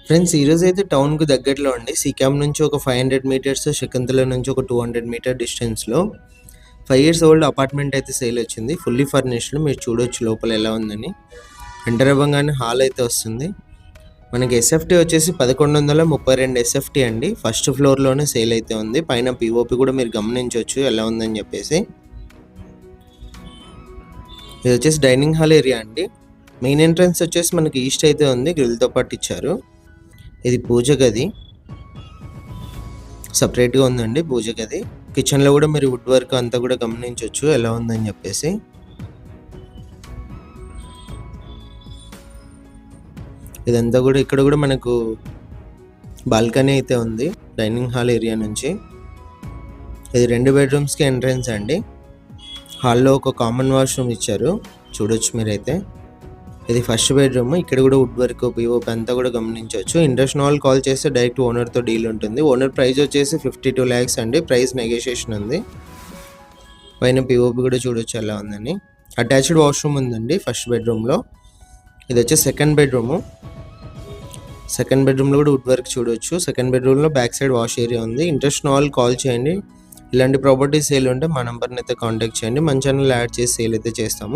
Friends ఈరోజైతే టౌన్‌కు దగ్గరలో అండి. సీకామ్ నుంచి ఒక 500 మీటర్స్, శకుంతల నుంచి ఒక 200 మీటర్ డిస్టెన్స్‌లో 5 ఇయర్స్ ఓల్డ్ అపార్ట్మెంట్ అయితే సేల్ వచ్చింది. Fully furnished. మీరు చూడొచ్చు లోపల ఎలా ఉందని. ఎంటర్ అవ్వంగానే హాల్ అయితే వస్తుంది. మనకి ఎస్ఎఫ్టీ వచ్చేసి 1132 ఎస్ఎఫ్టీ అండి. ఫస్ట్ ఫ్లోర్‌లోనే సేల్ అయితే ఉంది. పైన పీఓపీ కూడా మీరు గమనించొచ్చు ఎలా ఉందని చెప్పేసి. ఇది వచ్చేసి డైనింగ్ హాల్ ఏరియా అండి. మెయిన్ ఎంట్రన్స్ వచ్చేసి మనకి ఈస్ట్ అయితే ఉంది. గ్రిల్‌తో పాటు ఇచ్చారు. ఇది పూజ గది. సపరేట్‌గా ఉందండి పూజ గది. కిచెన్‌లో కూడా మీరు వుడ్ వర్క్ అంతా కూడా గమనించొచ్చు ఎలా ఉందని చెప్పేసి. ఇదంతా కూడా ఇక్కడ కూడా మనకు బాల్కనీ అయితే ఉంది డైనింగ్ హాల్ ఏరియా నుంచి. ఇది 2 బెడ్రూమ్స్‌కి ఎంట్రన్స్ అండి. హాల్లో ఒక కామన్ వాష్రూమ్ ఇచ్చారు. చూడొచ్చు మీరైతే. ఇది ఫస్ట్ బెడ్రూమ్. ఇక్కడ కూడా వుడ్ వర్క్, పీఓపీ అంతా కూడా గమనించవచ్చు. ఇంట్రెస్ట్ ఉన్న వాళ్ళు కాల్ చేస్తే డైరెక్ట్ ఓనర్తో డీల్ ఉంటుంది. ఓనర్ ప్రైస్ వచ్చేసి 52 lakhs అండి. ప్రైస్ నెగోషియేషన్ ఉంది. పైన పీఓపీ కూడా చూడొచ్చు ఎలా ఉందని. అటాచ్డ్ వాష్రూమ్ ఉందండి ఫస్ట్ బెడ్రూమ్లో. ఇది వచ్చి సెకండ్ బెడ్రూము. సెకండ్ బెడ్రూమ్లో కూడా వుడ్ వర్క్ చూడొచ్చు. సెకండ్ బెడ్రూమ్లో బ్యాక్ సైడ్ వాష్ ఏరియా ఉంది. ఇంట్రెస్ట్ ఉన్న వాళ్ళు కాల్ చేయండి. ఇలాంటి ప్రాపర్టీ సేల్ ఉంటే మా నెంబర్ని అయితే కాంటాక్ట్ చేయండి. మన ఛానల్ యాడ్ చేసి సేల్ అయితే చేస్తాము.